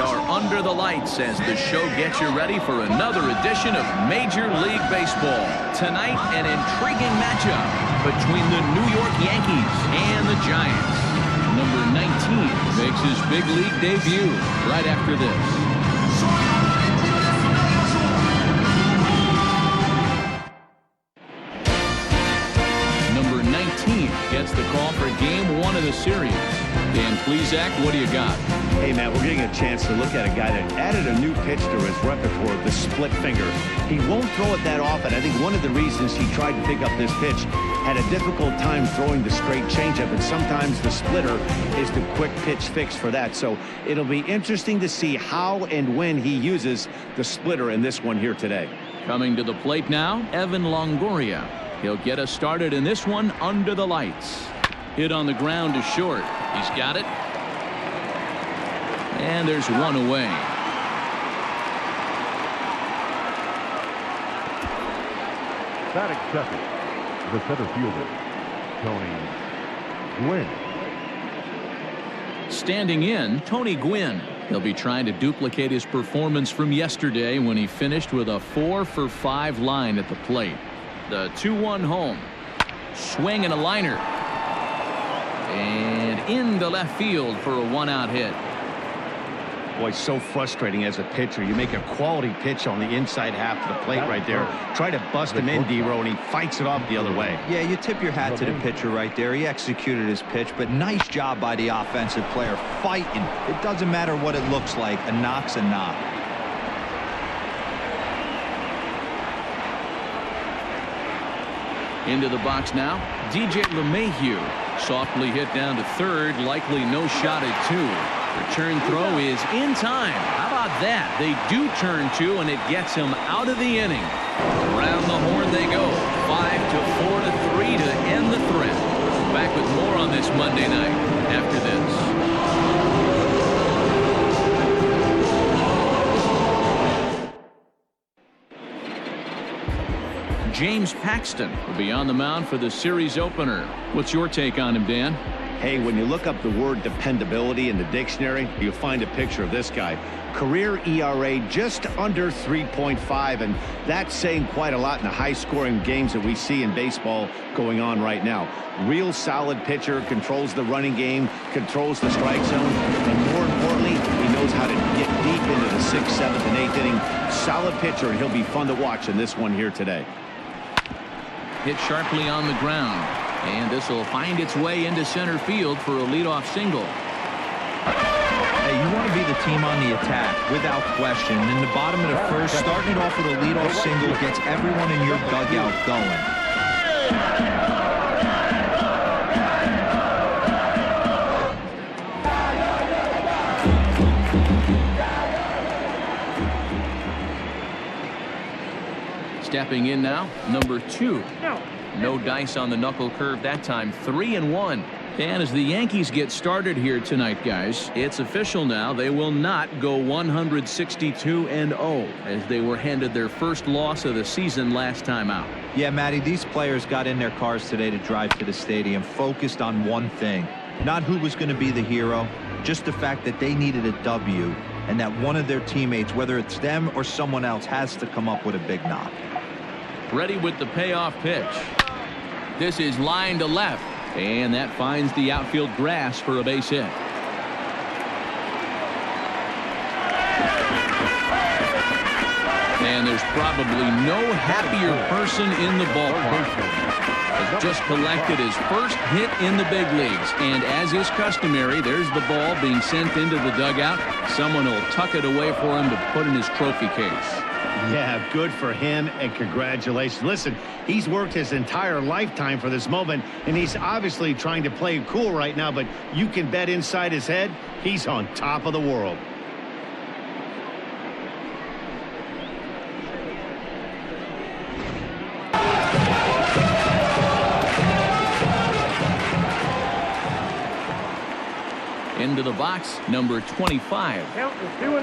are under the lights as the show gets you ready for another edition of Major League Baseball. Tonight, an intriguing matchup between the New York Yankees and the Giants. Number 19 makes his big league debut right after this. Number 19 gets the call for Game 1 of the series. Dan Plesac, what do you got? Hey, Matt, we're getting a chance to look at a guy that added a new pitch to his repertoire, the split finger. He won't throw it that often. I think one of the reasons he tried to pick up this pitch had a difficult time throwing the straight changeup, and sometimes the splitter is the quick pitch fix for that. So it'll be interesting to see how and when he uses the splitter in this one here today. Coming to the plate now, Evan Longoria. He'll get us started in this one under the lights. Hit on the ground to short. He's got it. And there's one away. Batting second, the center fielder, Tony Gwynn. Standing in, Tony Gwynn. He'll be trying to duplicate his performance from yesterday when he finished with a 4-for-5 line at the plate. The 2-1 home. Swing and a liner. And into left field for a one-out hit. Boy, so frustrating as a pitcher. You make a quality pitch on the inside half of the plate right there. Try to bust him in, D-Row, and he fights it off the other way. Yeah, you tip your hat to the pitcher right there. He executed his pitch, but nice job by the offensive player fighting. It doesn't matter what it looks like. A knock's a knock. Into the box now, DJ LeMahieu. Softly hit down to third, likely no shot at two. Return throw is in time. How about that? They do turn two, and it gets him out of the inning. Around the horn they go. 5-4-3 to end the threat. Back with more on this Monday night after this. James Paxton will be on the mound for the series opener. What's your take on him, Dan? Hey, when you look up the word dependability in the dictionary, you'll find a picture of this guy. Career ERA just under 3.5, and that's saying quite a lot in the high-scoring games that we see in baseball going on right now. Real solid pitcher, controls the running game, controls the strike zone, and more importantly, he knows how to get deep into the 6th, 7th, and 8th inning. Solid pitcher, and he'll be fun to watch in this one here today. Hit sharply on the ground, and this will find its way into center field for a leadoff single. Hey, you want to be the team on the attack without question. In the bottom of the first, starting it off with a leadoff single gets everyone in your dugout going. Stepping in now, number 2. No dice on the knuckle curve that time. 3-1. And as the Yankees get started here tonight, guys, it's official now. They will not go 162-0 as they were handed their first loss of the season last time out. Yeah, Matty, these players got in their cars today to drive to the stadium focused on one thing. Not who was going to be the hero, just the fact that they needed a W and that one of their teammates, whether it's them or someone else, has to come up with a big knock. Ready with the payoff pitch. This is line to left, and that finds the outfield grass for a base hit. And there's probably no happier person in the ballpark. Has just collected his first hit in the big leagues, and as is customary, there's the ball being sent into the dugout. Someone will tuck it away for him to put in his trophy case. Yeah, good for him, and congratulations. Listen, he's worked his entire lifetime for this moment, and he's obviously trying to play cool right now, but you can bet inside his head, he's on top of the world. Into the box, number 25.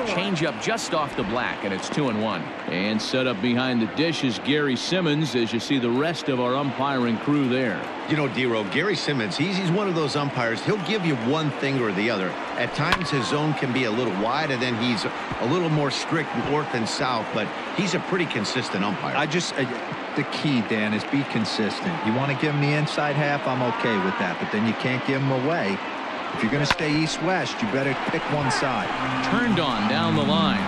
Change up just off the black, and it's 2-1. And set up behind the dish is Gary Simmons, as you see the rest of our umpiring crew there. You know, D-Row, Gary Simmons, he's one of those umpires. He'll give you one thing or the other. At times his zone can be a little wide, and then he's a little more strict north and south, but he's a pretty consistent umpire. The key, Dan, is be consistent. You want to give him the inside half, I'm okay with that, but then you can't give him away. If you're going to stay east-west, you better pick one side. Turned on down the line.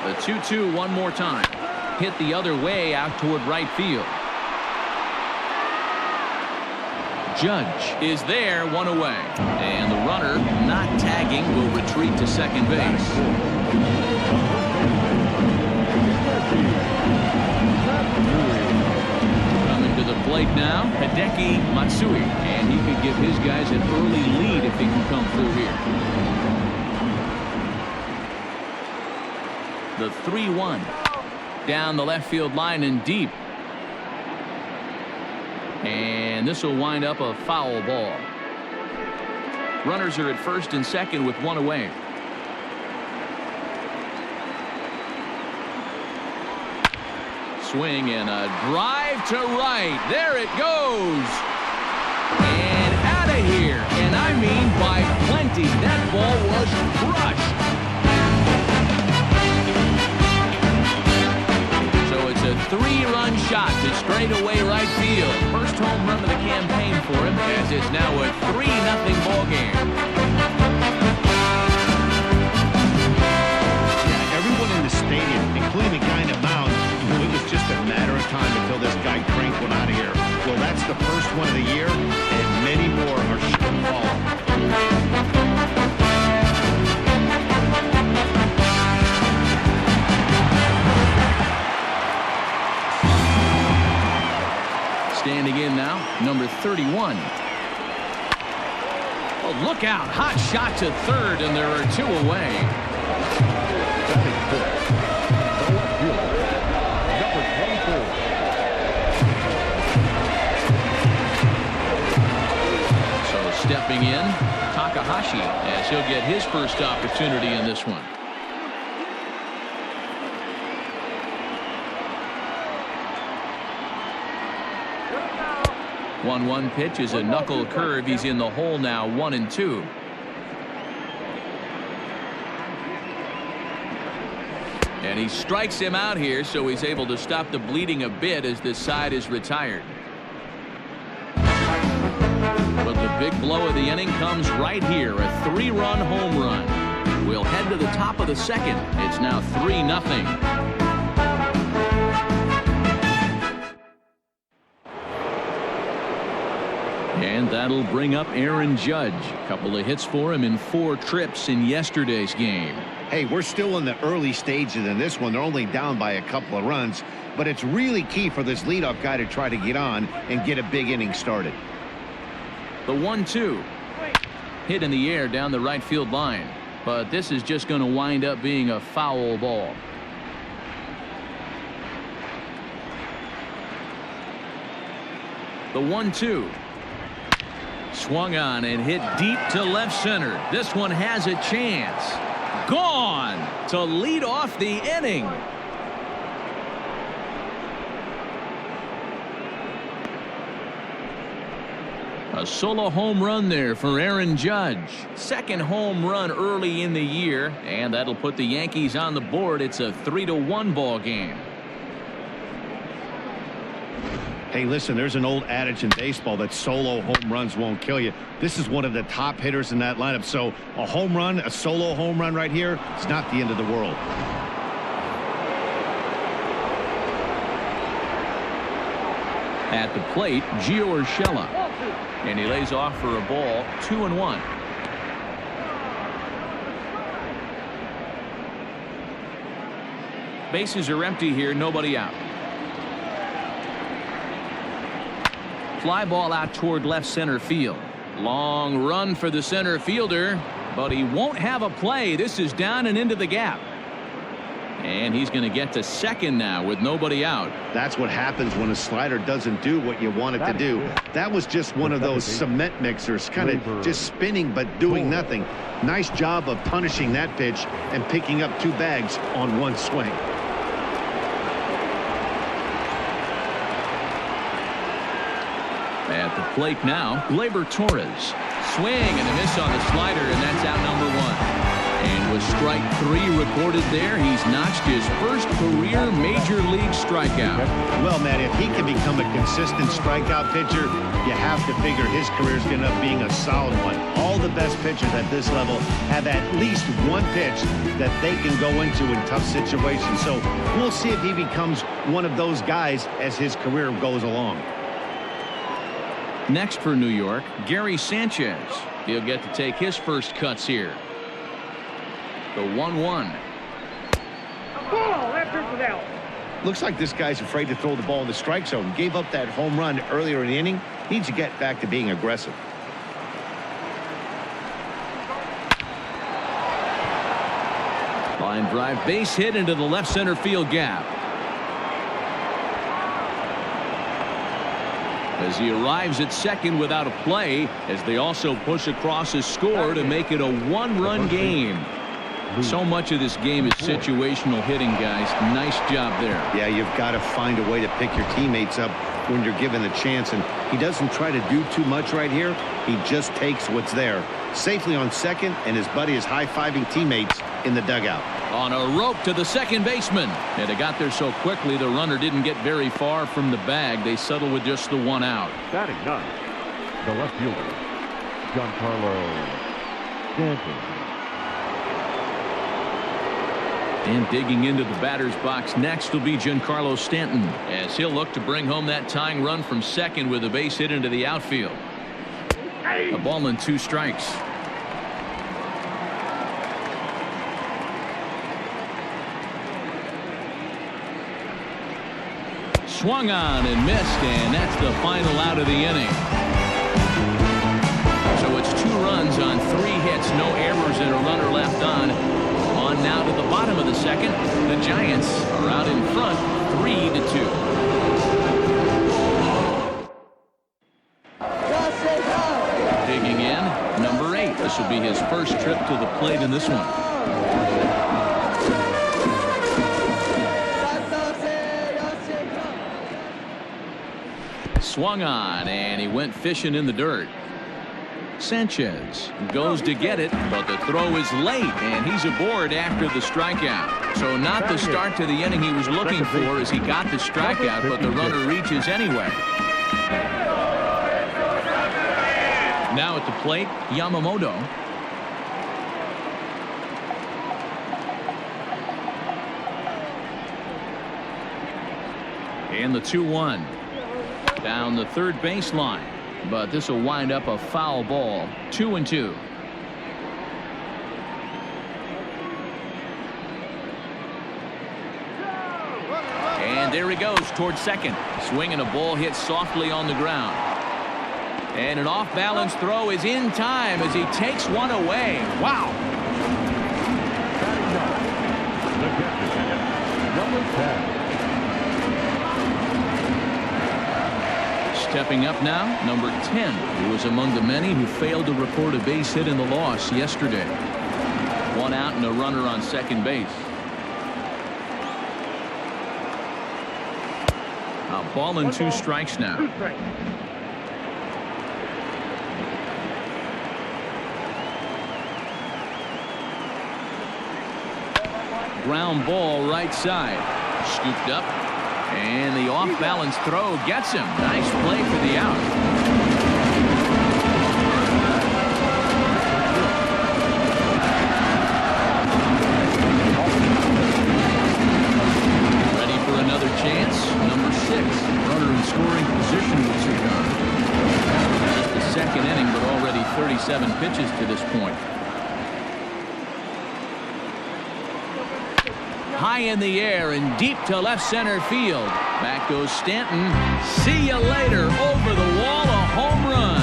The 2-2 one more time. Hit the other way out toward right field. Judge is there, one away. And the runner, not tagging, will retreat to second base. Coming to the plate now, Hideki Matsui. And he could give his guys an early lead if he can come through here. The 3-1. Down the left field line and deep. And this will wind up a foul ball. Runners are at first and second with one away. Swing and a drive to right. There it goes. And out of here. And I mean by plenty. That ball was crushed. So it's a 3-run shot to straightaway right field. First home run of the campaign for him, as it's now a 3-0 ball game. Yeah, everyone in the stadium, including the guy in the mound, knew it was just a matter of time until this guy cranked one out of here. Well, that's the first one of the year, and many more are sure to follow. Standing in now, number 31. Oh, look out. Hot shot to third, and there are two away. So stepping in, Takahashi, as he'll get his first opportunity in this one. 1-1 pitch is a knuckle curve. He's in the hole now, 1-2. And he strikes him out here, so he's able to stop the bleeding a bit as this side is retired. But the big blow of the inning comes right here, a 3-run home run. We'll head to the top of the second. It's now 3-0. And that'll bring up Aaron Judge. A couple of hits for him in 4 trips in yesterday's game. Hey, we're still in the early stages in this one. They're only down by a couple of runs, but it's really key for this leadoff guy to try to get on and get a big inning started. The 1-2. Hit in the air down the right field line, but this is just going to wind up being a foul ball. The 1-2. Swung on and hit deep to left center. This one has a chance. Gone to lead off the inning. A solo home run there for Aaron Judge. Second home run early in the year, and that'll put the Yankees on the board. It's a 3-1 ball game. Hey, listen, there's an old adage in baseball that solo home runs won't kill you. This is one of the top hitters in that lineup. So a home run, a solo home run right here, it's not the end of the world. At the plate, Gio Urshela. And he lays off for a ball, 2-1. Bases are empty here, nobody out. Fly ball out toward left center field. Long run for the center fielder, but he won't have a play. This is down and into the gap. And he's going to get to second now with nobody out. That's what happens when a slider doesn't do what you want it to do. That was just one of those cement mixers, kind of just spinning but doing nothing. Nice job of punishing that pitch and picking up 2 bags on 1 swing. At the plate now, Gleyber Torres. Swing and a miss on the slider, and that's out number 1. And with strike 3 recorded there, he's notched his first career major league strikeout. Well, man, if he can become a consistent strikeout pitcher, you have to figure his career is going to end up being a solid one. All the best pitchers at this level have at least one pitch that they can go into in tough situations. So we'll see if he becomes one of those guys as his career goes along. Next for New York, Gary Sanchez. He'll get to take his first cuts here. The 1-1. Looks like this guy's afraid to throw the ball in the strike zone. Gave up that home run earlier in the inning. Needs to get back to being aggressive. Line drive, base hit into the left center field gap. As he arrives at second without a play, as they also push across a score to make it a 1-run game. So much of this game is situational hitting, guys. Nice job there. Yeah, you've got to find a way to pick your teammates up when you're given the chance, and he doesn't try to do too much right here. He just takes what's there. Safely on second, and his buddy is high-fiving teammates in the dugout. On a rope to the second baseman. And it got there so quickly the runner didn't get very far from the bag. They settle with just the 1 out. Batting 9, the left fielder, Giancarlo Stanton. And digging into the batter's box next will be Giancarlo Stanton, as he'll look to bring home that tying run from second with a base hit into the outfield. A ball and 2 strikes. Swung on and missed, and that's the final out of the inning. So it's 2 runs on 3 hits, no errors, and a runner left on. On now to the bottom of the second. The Giants are out in front 3-2. Digging in, number 8. This will be his first trip to the plate in this one. Swung on, and he went fishing in the dirt. Sanchez goes to get it, but the throw is late, and he's aboard after the strikeout. So not the start to the inning he was looking for as he got the strikeout, but the runner reaches anyway. Now at the plate, Yamamoto. And the 2-1. Down the third baseline. But this will wind up a foul ball. 2-2. And there he goes towards second. Swinging a ball hit softly on the ground. And an off-balance throw is in time as he takes one away. Wow. Number 10. Stepping up now, number 10, who was among the many who failed to record a base hit in the loss yesterday. 1 out and a runner on second base. A ball and 2 strikes now. Ground ball right side. Scooped up. And the off-balance throw gets him. Nice play for the out. Ready for another chance. Number 6. Runner in scoring position with Cigar. Just the second inning, but already 37 pitches to this point. High in the air and deep to left center field. Back goes Stanton. See you later. Over the wall, a home run.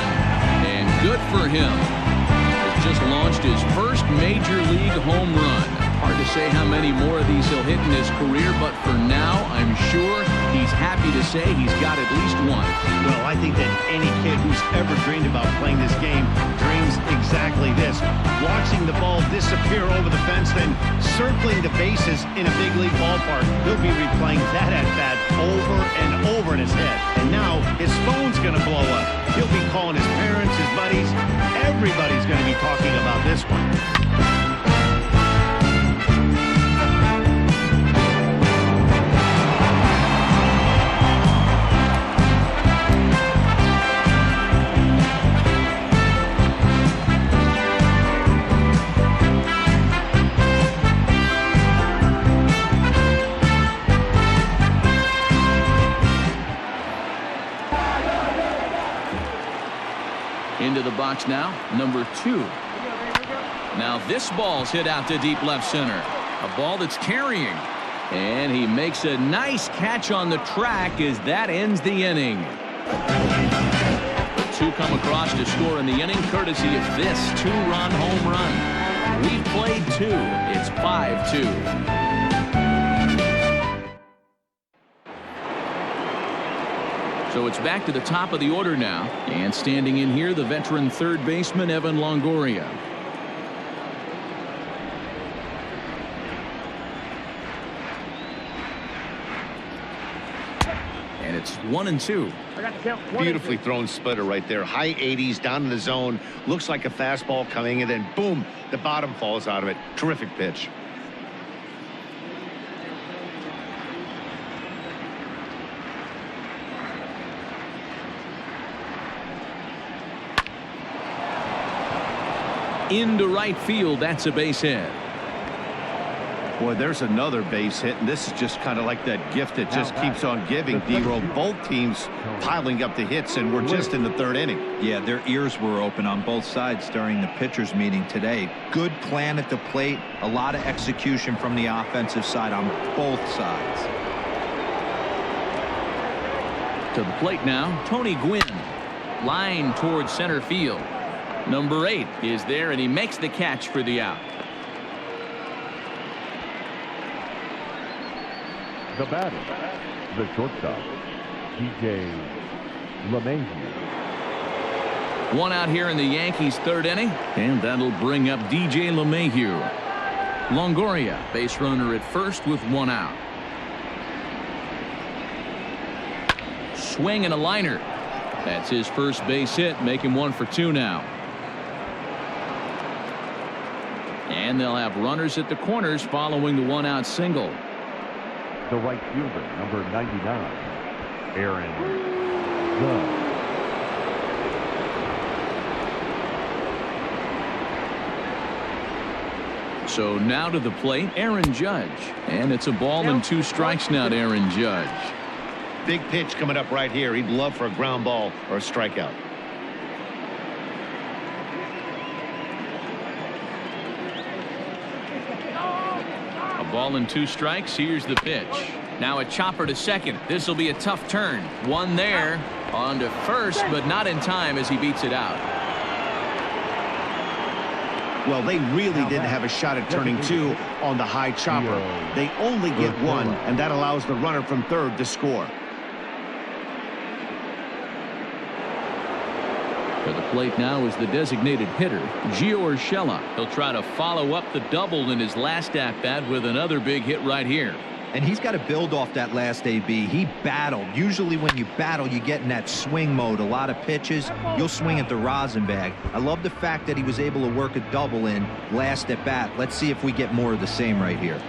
And good for him. Has just launched his first major league home run. Hard to to say how many more of these he'll hit in his career, but for now, I'm sure he's happy to say he's got at least one. Well, I think that any kid who's ever dreamed about playing this game dreams exactly this. Watching the ball disappear over the fence, then circling the bases in a big league ballpark. He'll be replaying that at-bat over and over in his head. And now his phone's going to blow up. He'll be calling his parents, his buddies. Everybody's going to be talking about this one. Into the box now, number 2. Now this ball's hit out to deep left center. A ball that's carrying. And he makes a nice catch on the track as that ends the inning. The 2 come across to score in the inning courtesy of this 2-run home run. We've played 2. It's 5-2. So it's back to the top of the order now. And standing in here, the veteran third baseman, Evan Longoria. And it's 1-2. Beautifully thrown splitter right there. High 80s down in the zone. Looks like a fastball coming, and then boom, the bottom falls out of it. Terrific pitch. Into right field. That's a base hit. Boy, there's another base hit, and this is just kind of like that gift that just keeps on giving. D-Roll, both teams piling up the hits, and we're just in the 3rd inning. Yeah, their ears were open on both sides during the pitchers meeting today. Good plan at the plate, a lot of execution from the offensive side on both sides. To the plate now, Tony Gwynn. Line towards center field. Number 8 is there, and he makes the catch for the out. The batter, the shortstop, DJ LeMahieu. 1 out here in the Yankees' 3rd inning, and that'll bring up DJ LeMahieu. Longoria, base runner at first with 1 out. Swing and a liner. That's his first base hit, make him 1 for 2 now. And they'll have runners at the corners following the 1-out single. The right fielder, number 99, Aaron Judge. So now to the plate, Aaron Judge. And it's a ball and 2 strikes now to Aaron Judge. Big pitch coming up right here. He'd love for a ground ball or a strikeout. A ball and 2 strikes. Here's the pitch. Now a chopper to second. This will be a tough turn. 1 there. On to first, but not in time as he beats it out. Well, they really didn't have a shot at turning 2 on the high chopper. They only get 1, and that allows the runner from 3rd to score. To the plate now is the designated hitter, Gio Urshela. He'll try to follow up the double in his last at-bat with another big hit right here. And he's got to build off that last AB. He battled. Usually when you battle, you get in that swing mode. A lot of pitches, you'll swing at the rosin bag. I love the fact that he was able to work a double in last at bat. Let's see if we get more of the same right here.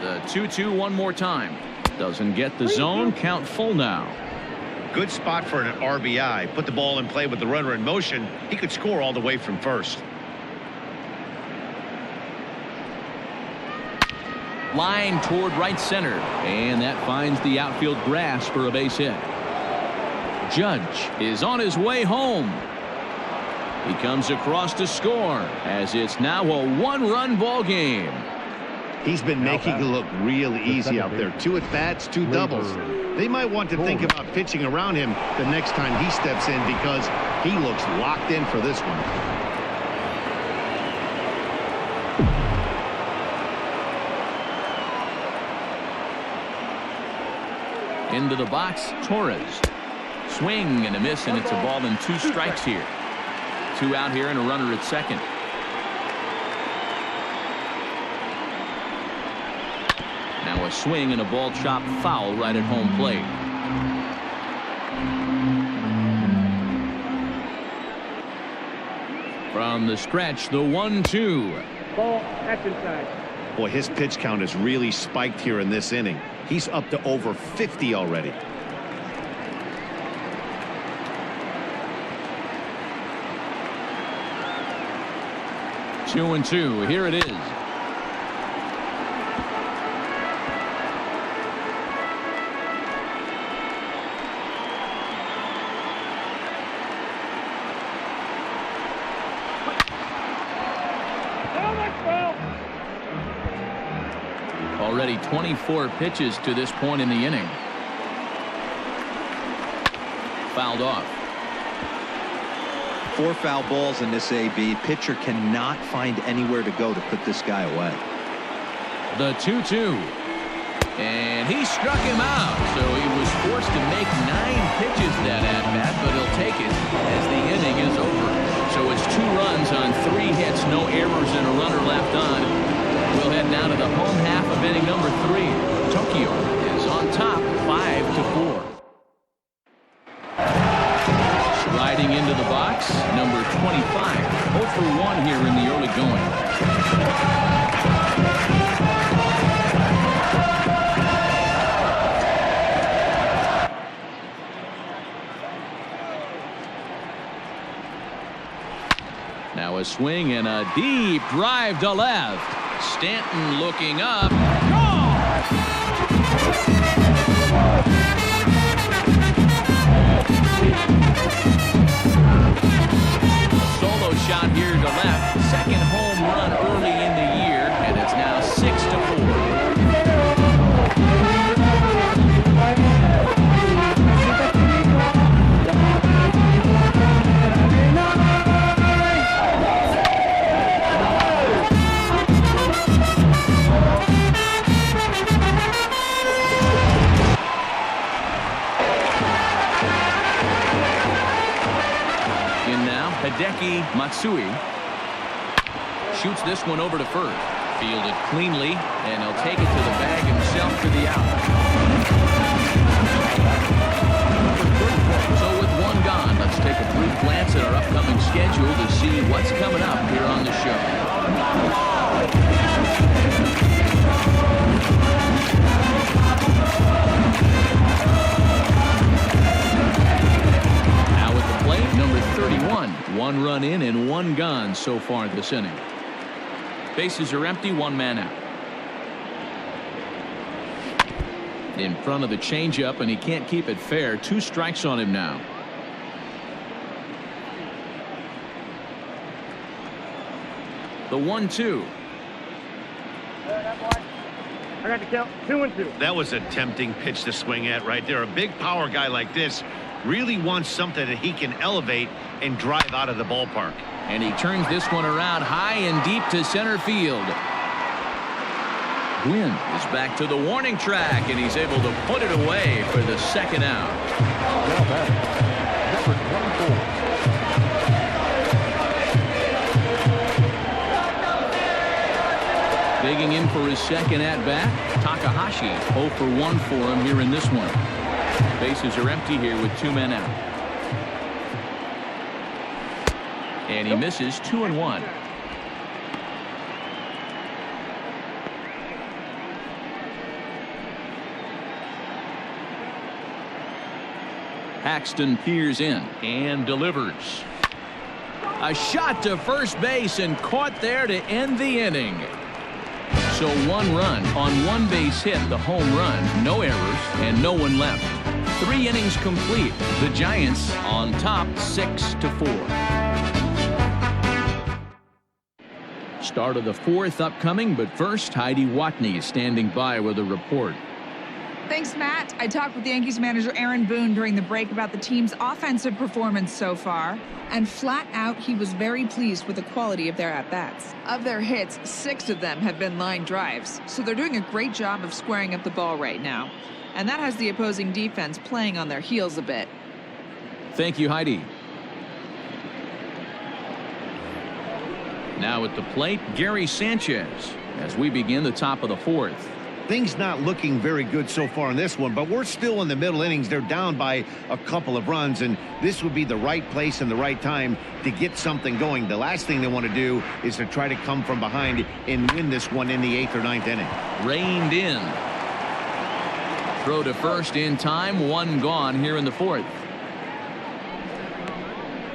The 2-2 one more time. Doesn't get the zone. Count full now. Good spot for an RBI. Put the ball in play with the runner in motion. He could score all the way from first. Line toward right center, and that finds the outfield grass for a base hit. Judge is on his way home. He comes across to score as it's now a 1-run ball game. He's been making it look real easy out there. 2 at-bats, 2 doubles. They might want to think about pitching around him the next time he steps in because he looks locked in for this one. Into the box, Torres. Swing and a miss, and it's a ball and 2 strikes here. 2 out here and a runner at second. Now a swing and a ball chopped foul right at home plate. From the stretch, the 1-2. Ball, that's inside. Boy, his pitch count has really spiked here in this inning. He's up to over 50 already. Two and two. Here it is. Already 24 pitches to this point in the inning. Fouled off. 4 foul balls in this AB. Pitcher cannot find anywhere to go to put this guy away. The 2-2. And he struck him out. So he was forced to make 9 pitches that at bat, but he'll take it as the inning is over. So it's 2 runs on 3 hits, no errors, and a runner left on. We'll head now to the home half of inning number 3. Tokyo is on top 5-4. Sliding into the box, number 25. 0 for 1 here in the early going. Now a swing and a deep drive to left. Stanton looking up. Solo shot here to left. Second home run early in the year, and it's now 6-4. Hideki Matsui shoots this one over to first. Fielded cleanly, and he'll take it to the bag himself for the out. So with 1 gone, let's take a brief glance at our upcoming schedule to see what's coming up here on the show. Number 31, 1 run in and 1 gone so far this inning. Bases are empty, 1 man out. In front of the changeup, and he can't keep it fair. 2 strikes on him now. The 1-2. I got to count 2-2. That was a tempting pitch to swing at right there. A big power guy like this really wants something that he can elevate and drive out of the ballpark. And he turns this one around high and deep to center field. Gwynn is back to the warning track, and he's able to put it away for the second out. Now back, number 24. Digging in for his second at-bat, Takahashi. 0 for 1 for him here in this one. Bases are empty here with 2 men out. And he misses 2-1. Paxton peers in and delivers. A shot to first base and caught there to end the inning. So 1 run on 1 base hit, the home run, no errors, and no one left. 3 innings complete. The Giants on top 6-4. Start of the 4th upcoming, but first Heidi Watney is standing by with a report. Thanks, Matt. I talked with Yankees manager Aaron Boone during the break about the team's offensive performance so far. And flat out, he was very pleased with the quality of their at-bats. Of their hits, 6 of them have been line drives. So they're doing a great job of squaring up the ball right now. And that has the opposing defense playing on their heels a bit. Thank you, Heidi. Now at the plate, Gary Sanchez, as we begin the top of the 4th. Things not looking very good so far in this one, but we're still in the middle innings. They're down by a couple of runs, and this would be the right place and the right time to get something going. The last thing they want to do is to try to come from behind and win this one in the 8th or 9th inning. Reined in. Throw to first in time. 1 gone here in the 4th.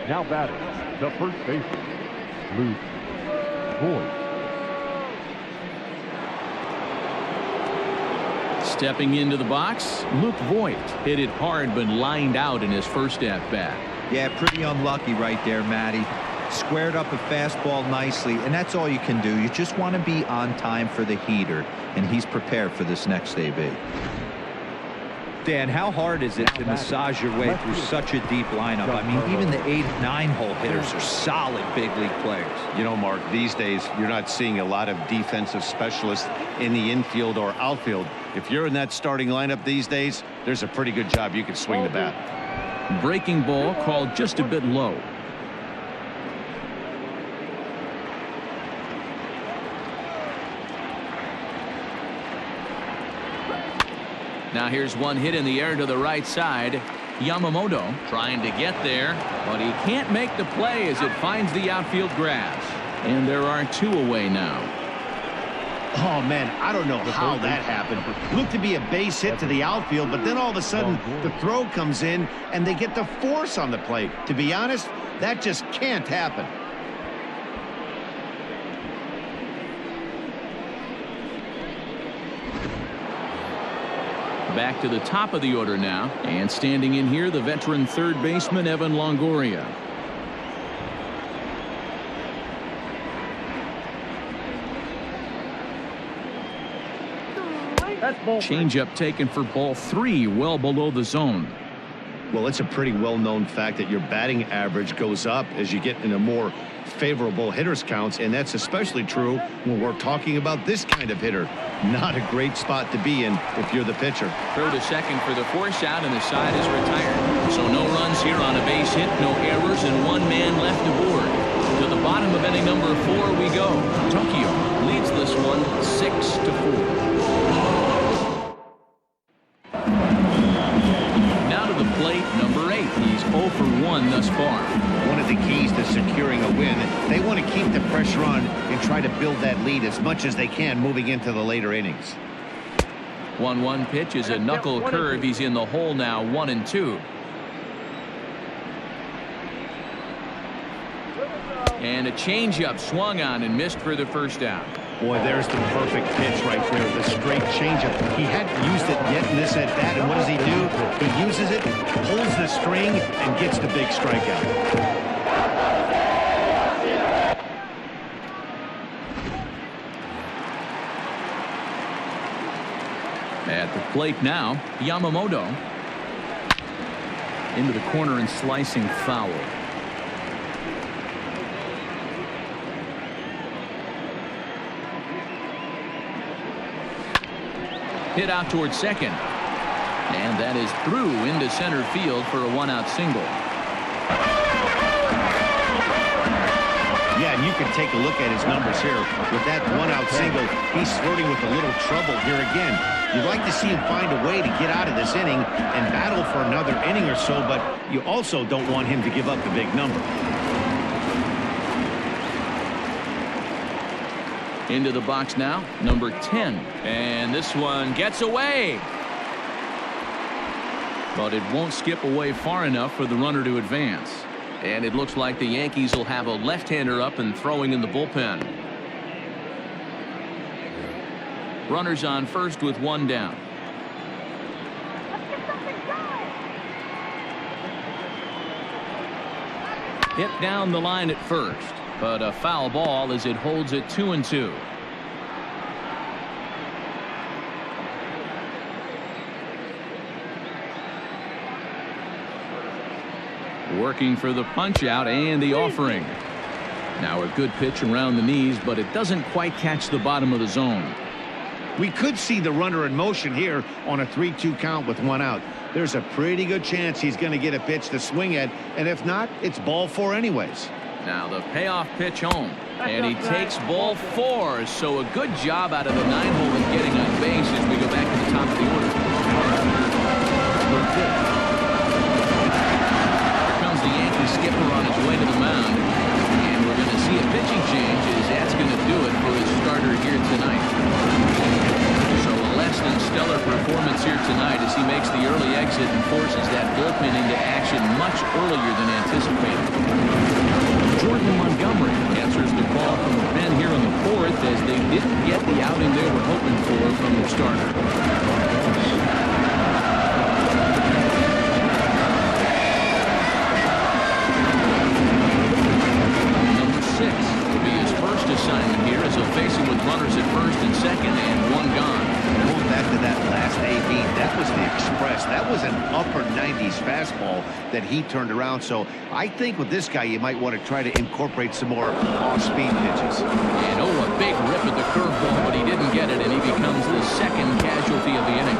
Now batting, the first baseman, Luke Voigt. Stepping into the box, Luke Voigt hit it hard but lined out in his first at-bat. Yeah, pretty unlucky right there, Matty. Squared up a fastball nicely, and that's all you can do. You just want to be on time for the heater, and he's prepared for this next AB. Dan, how hard is it to massage your way through such a deep lineup? I mean, even the 8, 9-hole hitters are solid big league players. You know, Mark, these days you're not seeing a lot of defensive specialists in the infield or outfield. If you're in that starting lineup these days, there's a pretty good job you can swing the bat. Breaking ball called just a bit low. Now here's one hit in the air to the right side. Yamamoto trying to get there, but he can't make the play as it finds the outfield grass. And there are 2 away now. Oh, man, I don't know how that happened. Looked to be a base hit to the outfield, but then all of a sudden the throw comes in and they get the force on the plate. To be honest, that just can't happen. Back to the top of the order now, and standing in here, the veteran third baseman Evan Longoria. Changeup taken for ball 3, well below the zone. Well, it's a pretty well-known fact that your batting average goes up as you get into more favorable hitters counts, and that's especially true when we're talking about this kind of hitter. Not a great spot to be in if you're the pitcher. Throw to second for the force out, and the side is retired. So no runs here on a base hit, no errors, and 1 man left aboard. To the bottom of inning number 4 we go. Tokyo leads this one 6-4. Number 8. He's 0 for 1 thus far. One of the keys to securing a win, they want to keep the pressure on and try to build that lead as much as they can moving into the later innings. 1-1 pitch is a knuckle curve. He's in the hole now, 1-2. And a changeup swung on and missed for the first out. Boy, there's the perfect pitch right there, the straight changeup. He hadn't used it yet in this at-bat, and what does he do? He uses it, pulls the string, and gets the big strikeout. At the plate now, Yamamoto. Into the corner and slicing foul. Hit out towards second, and that is through into center field for a 1-out single. Yeah, and you can take a look at his numbers here. With that 1-out single, he's flirting with a little trouble here again. You'd like to see him find a way to get out of this inning and battle for another inning or so, but you also don't want him to give up the big number. Into the box now, number 10. And this one gets away. But it won't skip away far enough for the runner to advance. And it looks like the Yankees will have a left-hander up and throwing in the bullpen. Runners on first with 1 down. Hit down the line at first. But a foul ball as it holds it 2-2. Working for the punch out and the offering. Now a good pitch around the knees, but it doesn't quite catch the bottom of the zone. We could see the runner in motion here on a 3-2 count with 1 out. There's a pretty good chance he's going to get a pitch to swing at, and if not, it's ball 4 anyways. Now the payoff pitch home, and he takes ball 4. So a good job out of the 9-hole in getting on base as we go back to the top of the order. Here comes the Yankee skipper on his way to the mound, and we're going to see a pitching change as that's going to do it for his starter here tonight. So a less than stellar performance here tonight as he makes the early exit and forces that bullpen into action much earlier than anticipated. Jordan Montgomery answers the call from the pen here in the 4th as they didn't get the outing they were hoping for from the starter. Number 6 will be his first assignment here as he'll face him with runners at first and second and 1 gone. Going back to that last AB, that was the express. That was an upper 90s fastball that he turned around. So I think with this guy, you might want to try to incorporate some more off-speed pitches. And a big rip at the curveball, but he didn't get it, and he becomes the second casualty of the inning.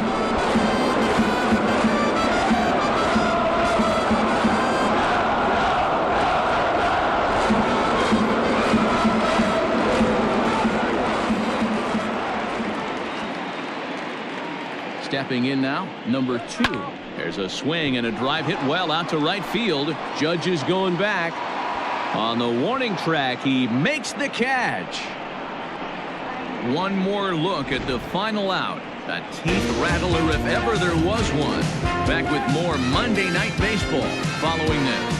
Stepping in now, number 2. There's a swing and a drive hit well out to right field. Judge is going back. On the warning track, he makes the catch. One more look at the final out. A teeth rattler if ever there was one. Back with more Monday Night Baseball following this.